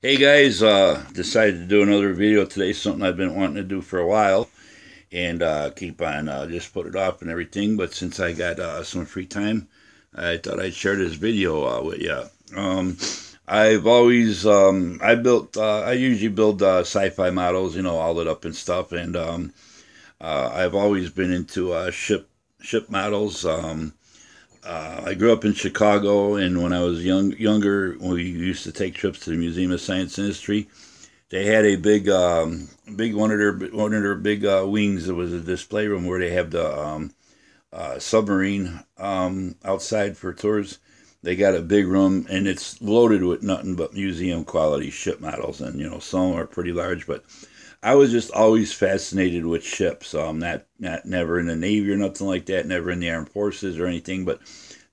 Hey guys, decided to do another video today, something I've been wanting to do for a while, and keep on just put it off and everything, but since I got some free time, I thought I'd share this video with you. I've always, I usually build sci-fi models, all lit up and stuff, and I've always been into ship models. I grew up in Chicago, and when I was younger, we used to take trips to the Museum of Science and Industry. They had a big one of their big wings. It was a display room where they have the submarine outside for tours. They got a big room, and it's loaded with nothing but museum quality ship models, and some are pretty large, but I was just always fascinated with ships. Not never in the Navy or nothing like that, never in the Armed Forces or anything, but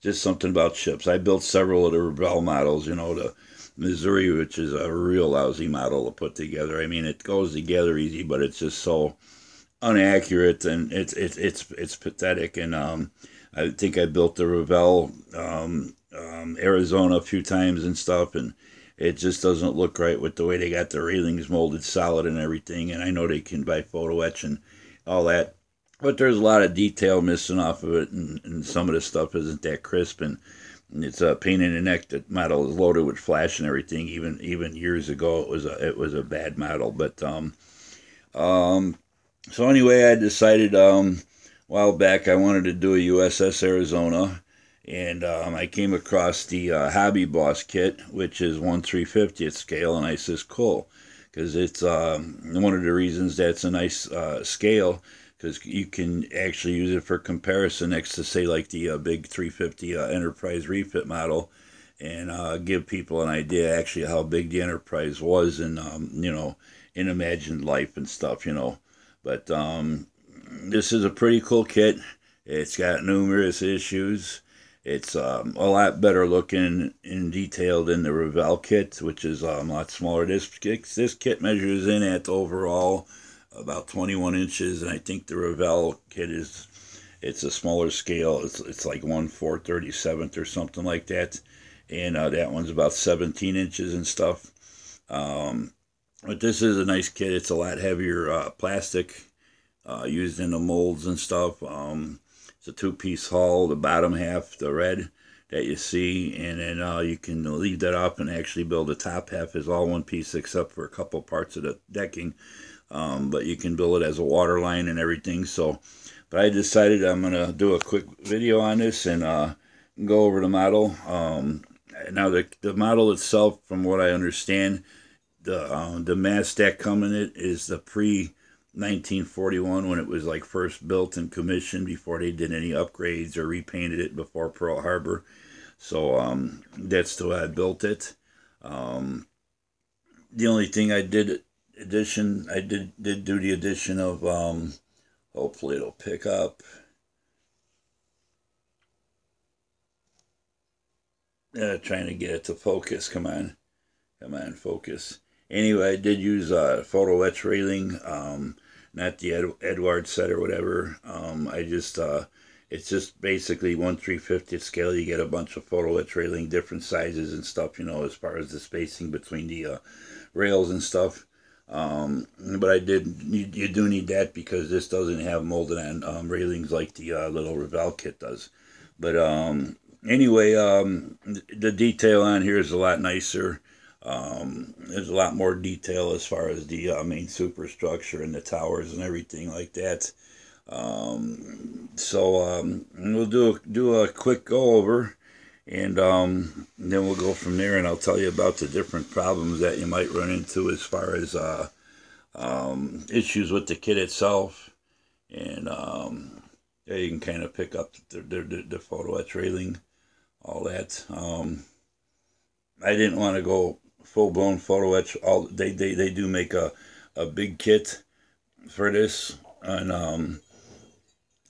just something about ships. I built several of the Rebel models, the Missouri, which is a real lousy model to put together. I mean, it goes together easy, but it's just so inaccurate, and it's pathetic. And I think I built the Revell Arizona a few times and stuff, and it just doesn't look right with the way they got the railings molded solid and everything. And I know they can buy photo etch and all that, but there's a lot of detail missing off of it, and some of the stuff isn't that crisp, and it's a pain in the neck. That model is loaded with flash and everything. Even years ago, it was a bad model. But um, so anyway, I decided a while back I wanted to do a USS Arizona, and I came across the Hobby Boss kit, which is 1/350th scale, and I says cool, because it's one of the reasons that's a nice scale, because you can actually use it for comparison next to, say, like the big 350 Enterprise refit model, and give people an idea actually how big the Enterprise was in in imagined life and stuff. But this is a pretty cool kit. It's got numerous issues. It's a lot better looking in detail than the Revell kit, which is a lot smaller. This kit measures in at overall about 21 inches, and I think the Revell kit it's a smaller scale. It's like 1/437th or something like that, and that one's about 17 inches and stuff. But this is a nice kit. It's a lot heavier plastic used in the molds and stuff. It's a two-piece hull. The bottom half, the red that you see, and then you can leave that up and actually build the top half is all one piece except for a couple parts of the decking. But you can build it as a water line and everything. So, but I decided I'm gonna do a quick video on this and go over the model. Now the model itself, from what I understand, the mast that come in it is the pre 1941, when it was like first built and commissioned before they did any upgrades or repainted it before Pearl Harbor. So that's the way I built it. The only thing I did do the addition of hopefully it'll pick up. Trying to get it to focus. Come on, focus. Anyway, I did use photo etch railing, not the Edward set or whatever. I just it's just basically 1/350th scale. You get a bunch of photo etch railing, different sizes and stuff. As far as the spacing between the rails and stuff. But you do need that because this doesn't have molded on railings like the little Revell kit does. But anyway, the detail on here is a lot nicer. There's a lot more detail as far as the main superstructure and the towers and everything like that. So we'll do a quick go over, and then we'll go from there, and I'll tell you about the different problems that you might run into as far as issues with the kit itself. And yeah, you can kind of pick up the photo etch railing, all that. I didn't want to go full blown photo etch. They do make a big kit for this and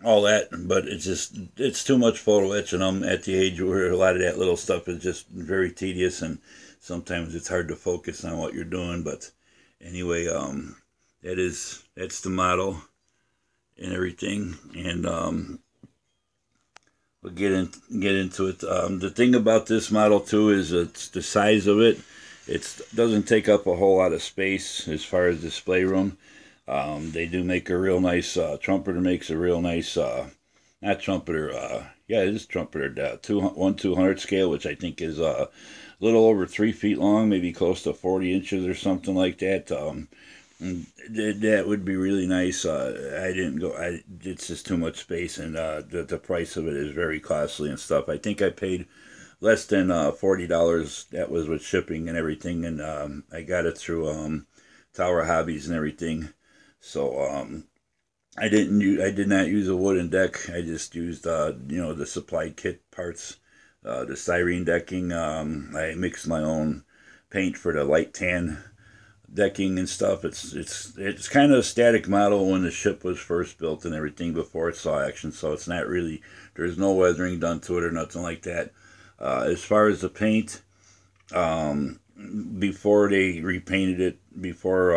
all that, but it's too much photo etch, and I'm at the age where a lot of that little stuff is just very tedious, and sometimes it's hard to focus on what you're doing. But anyway, that's the model and everything, and we'll get into it. The thing about this model too is it's the size of it. It doesn't take up a whole lot of space as far as display room. They do make a real nice, trumpeter makes a real nice, not trumpeter, yeah, it is trumpeter, 1/200 scale, which I think is a little over 3 feet long, maybe close to 40 inches or something like that. That would be really nice. I didn't go. It's just too much space, and the price of it is very costly and stuff. I think I paid less than $40. That was with shipping and everything, and I got it through Tower Hobbies and everything. So I did not use a wooden deck. I just used the supplied kit parts, the styrene decking. I mixed my own paint for the light tan decking and stuff. It's kind of a static model when the ship was first built and everything before it saw action. So it's not really, there's no weathering done to it or nothing like that. As far as the paint, before they repainted it, before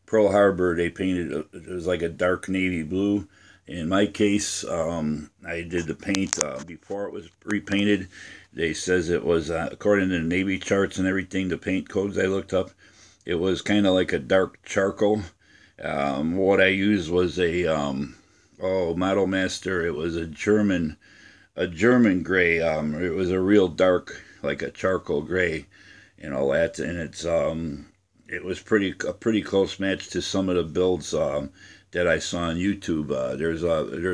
Pearl Harbor, they painted it was like a dark navy blue. In my case, I did the paint before it was repainted. They says it was according to the Navy charts and everything, the paint codes I looked up, it was kind of like a dark charcoal. What I used was a Model Master. It was a German gray. It was a real dark, like a charcoal gray, and all that. And it was a pretty close match to some of the builds that I saw on YouTube. There's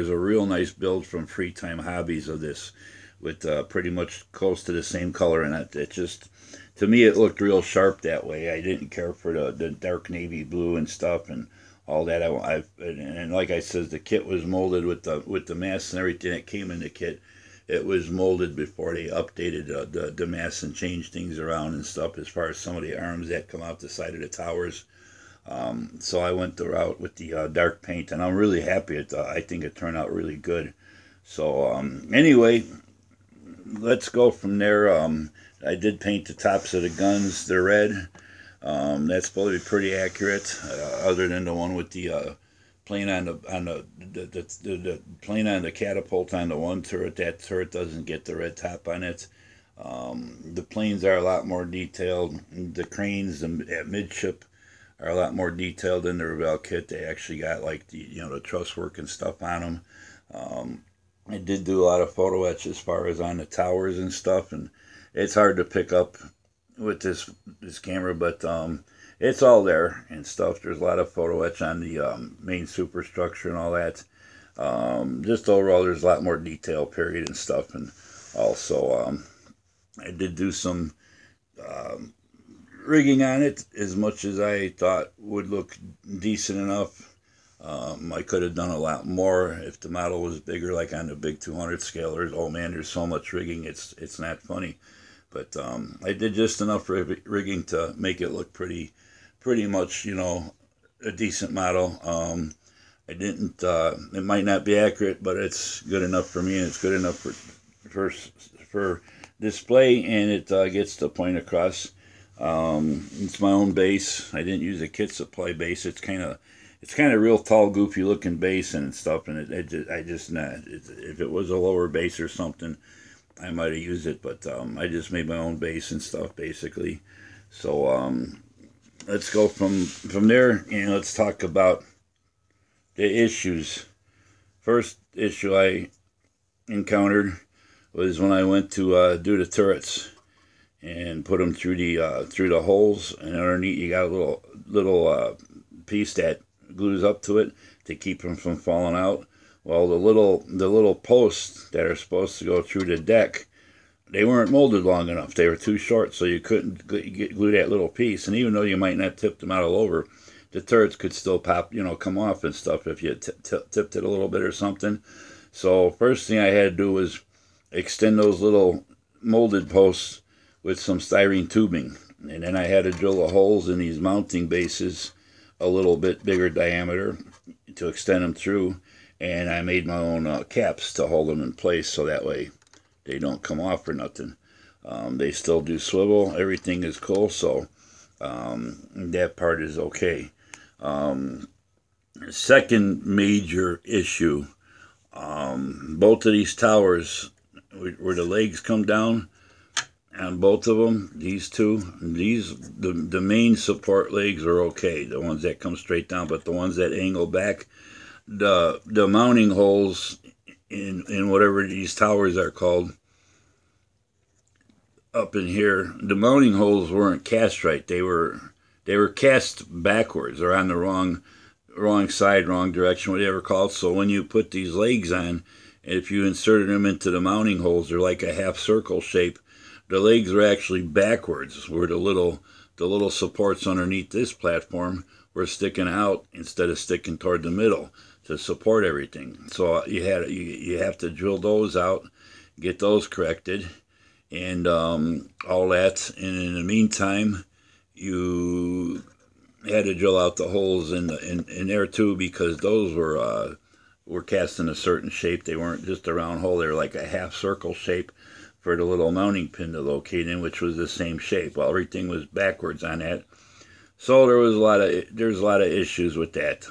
a real nice build from Free Time Hobbies of this, with pretty much close to the same color, and it just, to me, it looked real sharp that way. I didn't care for the dark navy blue and stuff and all that. And like I said, the kit was molded with the masts and everything that came in the kit. It was molded before they updated the masts and changed things around and stuff, as far as some of the arms that come out the side of the towers. So I went the route with the dark paint, and I'm really happy. I think it turned out really good. So anyway, let's go from there. I did paint the tops of the guns. They're red. That's supposed to be pretty accurate, other than the one with the plane on the plane on the catapult on the one turret. That turret doesn't get the red top on it. The planes are a lot more detailed. The cranes at midship are a lot more detailed in the Rebelle kit. They actually got like the truss work and stuff on them. I did do a lot of photo etch as far as on the towers and stuff, and it's hard to pick up with this camera, but it's all there and stuff. There's a lot of photo etch on the main superstructure and all that. Just overall, there's a lot more detail, period, and stuff. And also, I did do some rigging on it, as much as I thought would look decent enough. I could have done a lot more if the model was bigger, like on the big 200 scale. There's so much rigging, it's not funny. But I did just enough rigging to make it look pretty much, a decent model. I didn't, it might not be accurate, but it's good enough for me, and it's good enough for display, and it gets the point across. It's my own base. I didn't use a kit supply base. It's kind of real tall, goofy looking base and stuff, and if it was a lower base or something, I might have used it, but I just made my own base and stuff, basically. So let's go from there, and let's talk about the issues. First issue I encountered was when I went to do the turrets and put them through the holes, and underneath you got a little piece that glues up to it to keep them from falling out. Well, the little posts that are supposed to go through the deck, they weren't molded long enough. They were too short, so you couldn't glue that little piece. And even though you might not tip them out all over, the turrets could still pop, come off and stuff if you tipped it a little bit or something. So first thing I had to do was extend those little molded posts with some styrene tubing. And then I had to drill the holes in these mounting bases a little bit bigger diameter to extend them through. And I made my own caps to hold them in place, so that way they don't come off or nothing. They still do swivel. Everything is cool, so that part is okay. Second major issue, both of these towers, where the legs come down, on both of them. These two, the main support legs are okay, the ones that come straight down, but the ones that angle back, the mounting holes in whatever these towers are called up in here, the mounting holes weren't cast right. They were cast backwards or on the wrong side, wrong direction, whatever called. So when you put these legs on, if you inserted them into the mounting holes, they're like a half circle shape. The legs were actually backwards, where the little supports underneath this platform were sticking out instead of sticking toward the middle to support everything. So you have to drill those out, get those corrected, and all that. And in the meantime, you had to drill out the holes in there too, because those were cast in a certain shape. They weren't just a round hole; they were like a half circle shape for the little mounting pin to locate in, which was the same shape. Well, everything was backwards on that, so there's a lot of issues with that.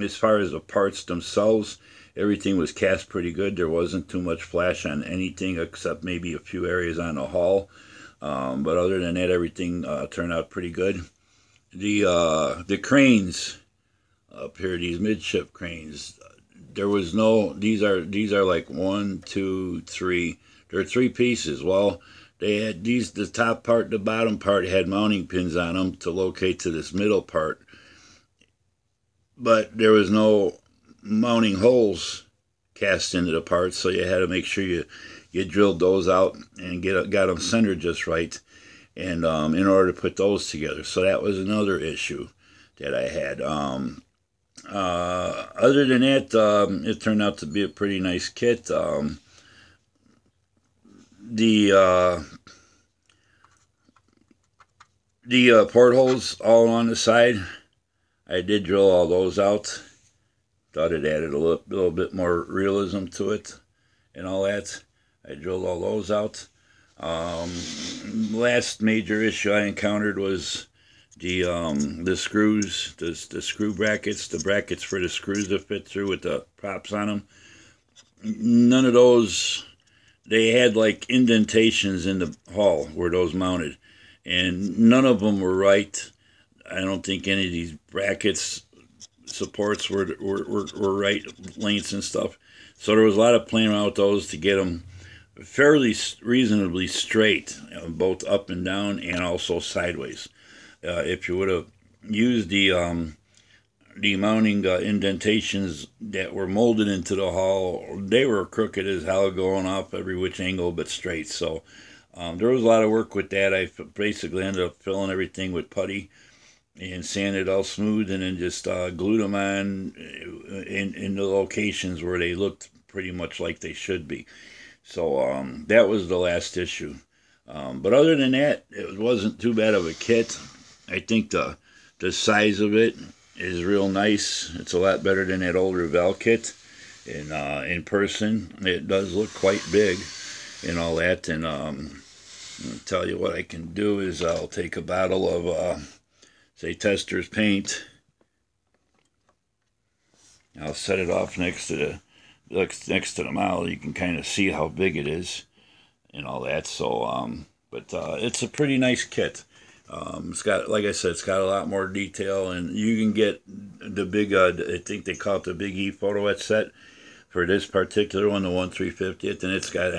As far as the parts themselves, everything was cast pretty good. There wasn't too much flash on anything except maybe a few areas on the hull. But other than that, everything turned out pretty good. The cranes up here, these midship cranes, there was no. These are like 1, 2, 3. There are 3 pieces. Well, they had these. The top part, the bottom part had mounting pins on them to locate to this middle part, but there was no mounting holes cast into the parts, so you had to make sure you drilled those out and got them centered just right, and in order to put those together. So that was another issue that I had. Other than that, it turned out to be a pretty nice kit. The portholes all on the side, I did drill all those out. Thought it added a little bit more realism to it and all that. I drilled all those out. Last major issue I encountered was the screws, the screw brackets, the brackets for the screws to fit through with the props on them. None of those, they had like indentations in the hull where those mounted, and none of them were right. I don't think any of these brackets supports were right lengths and stuff. So there was a lot of playing around with those to get them fairly reasonably straight, both up and down and also sideways. If you would have used the mounting indentations that were molded into the hull, they were crooked as hell, going off every which angle but straight. So there was a lot of work with that. I basically ended up filling everything with putty and sanded all smooth, and then just glued them on in the locations where they looked pretty much like they should be. So that was the last issue. But other than that, it wasn't too bad of a kit. I think the size of it is real nice. It's a lot better than that older Val kit. And in person, it does look quite big and all that. And I'll tell you what I can do is I'll take a bottle of say Tester's paint. I'll set it off next to the model. You can kind of see how big it is and all that. So but it's a pretty nice kit. It's got, like I said, it's got a lot more detail, and you can get the big I think they call it the Big E photo etch set for this particular one, the 1/350th, and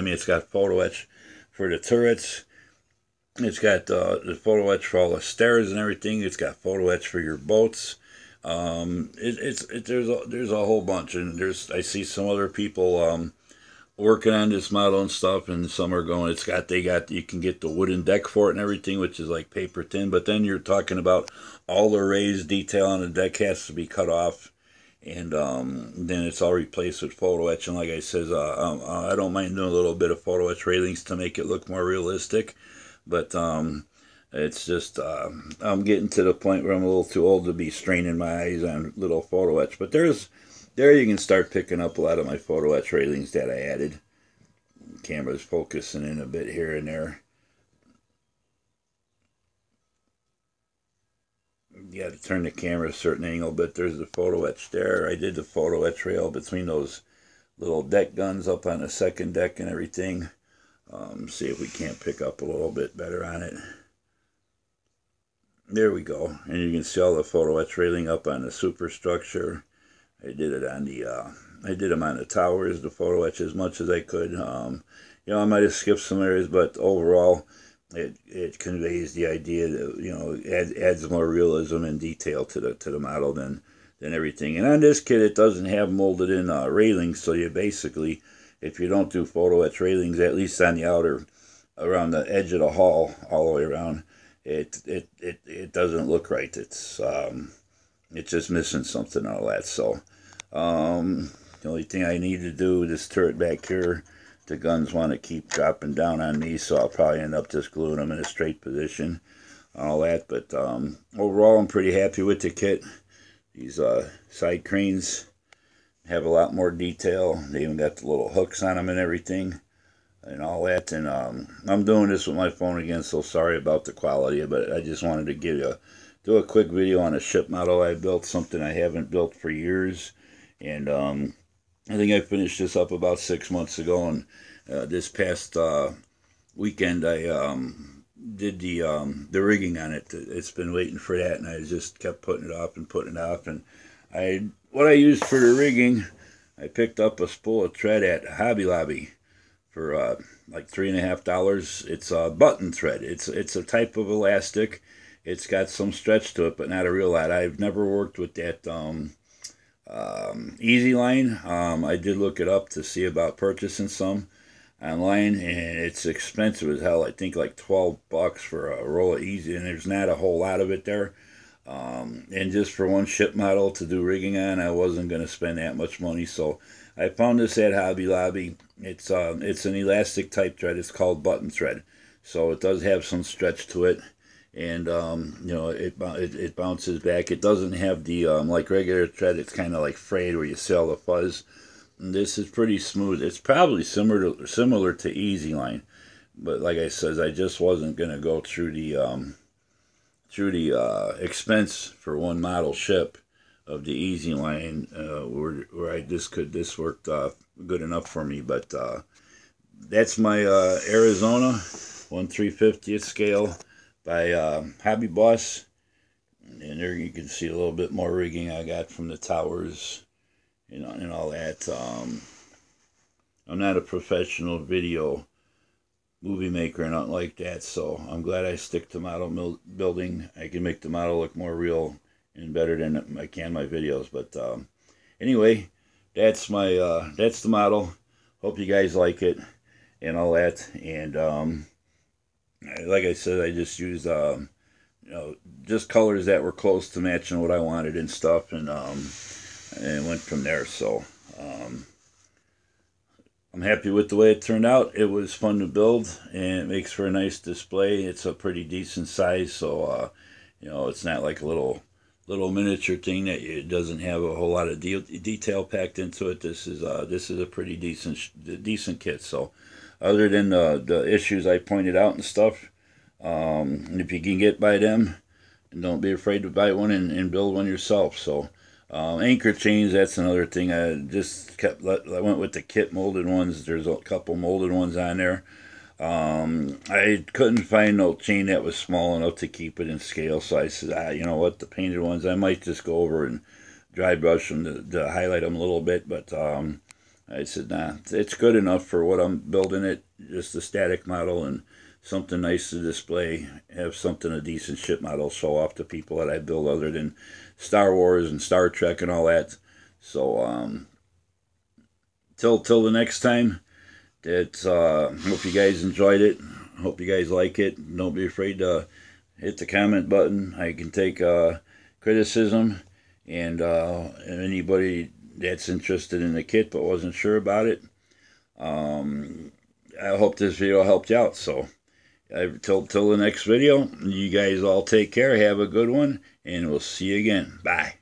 it's got photo etch for the turrets. It's got the photo etch for all the stairs and everything. It's got photo etch for your boats. There's a whole bunch, and I see some other people working on this model and stuff, and some are going. You can get the wooden deck for it and everything, which is like paper thin. But then you're talking about all the raised detail on the deck has to be cut off, and then it's all replaced with photo etch. And like I said, I don't mind doing a little bit of photo etch railings to make it look more realistic. But it's just I'm getting to the point where I'm a little too old to be straining my eyes on little photo etch. But there you can start picking up a lot of my photo etch railings that I added. Camera's focusing in a bit here and there. You got to turn the camera a certain angle, but there's the photo etch there. I did the photo etch rail between those little deck guns up on the second deck and everything. See if we can't pick up a little bit better on it. There we go. And you can see all the photo etch railing up on the superstructure. I did it on the, I did them on the towers, the photo etch as much as I could. You know, I might have skipped some areas, but overall, it conveys the idea that, you know, adds more realism and detail to the model than everything. And on this kit, it doesn't have molded in railings, so you basically, if you don't do photo etch railings, at least on the outer, around the edge of the hull, all the way around, it doesn't look right. It's just missing something and all that. So the only thing I need to do, this turret back here, the guns want to keep dropping down on me, so I'll probably end up just gluing them in a straight position, all that. But overall, I'm pretty happy with the kit. These side cranes have a lot more detail. They even got the little hooks on them and everything and all that. And I'm doing this with my phone again, so sorry about the quality, but I just wanted to do a quick video on a ship model I built, something I haven't built for years. And I think I finished this up about 6 months ago, and this past weekend I did the rigging on it. It's been waiting for that, and I just kept putting it off and putting it off. And what I used for the rigging, I picked up a spool of thread at Hobby Lobby for like $3.50. It's a button thread. It's a type of elastic. It's got some stretch to it, but not a real lot. I've never worked with that Easy Line. I did look it up to see about purchasing some online, and it's expensive as hell. I think like $12 for a roll of Easy, and there's not a whole lot of it there. And just for one ship model to do rigging on, I wasn't going to spend that much money, so I found this at Hobby Lobby. It's an elastic type thread. It's called button thread, so it does have some stretch to it. And you know, it bounces back. It doesn't have the like regular thread. It's kind of like frayed where you see all the fuzz. And this is pretty smooth. It's probably similar to Easy Line, but like I said, I just wasn't gonna go through the expense for one model ship of the Easy Line where this worked good enough for me. But that's my Arizona 1/350th scale by Hobby Boss, and there you can see a little bit more rigging I got from the towers, you know, and all that. I'm not a professional video movie maker or nothing like that, so I'm glad I stick to model building. I can make the model look more real and better than I can my videos. But anyway, that's the model. Hope you guys like it and all that. And like I said, I just used you know, just colors that were close to matching what I wanted and stuff, and went from there. So I'm happy with the way it turned out. It was fun to build, and it makes for a nice display. It's a pretty decent size, so you know, it's not like a little miniature thing that it doesn't have a whole lot of detail packed into it. This is a pretty decent kit. So other than the issues I pointed out and stuff, if you can get by them, don't be afraid to buy one and build one yourself. So anchor chains, that's another thing. I went with the kit molded ones. There's a couple molded ones on there. I couldn't find no chain that was small enough to keep it in scale, so I said, you know what, the painted ones, I might just go over and dry brush them to highlight them a little bit. But I said, nah, it's good enough for what I'm building it, just a static model and something nice to display, have something, a decent ship model, show off to people that I build other than Star Wars and Star Trek and all that. So till the next time, hope you guys enjoyed it. Hope you guys like it. Don't be afraid to hit the comment button. I can take criticism, and anybody that's interested in the kit but wasn't sure about it, I hope this video helped you out. So till the next video, you guys all take care, have a good one, and we'll see you again. Bye.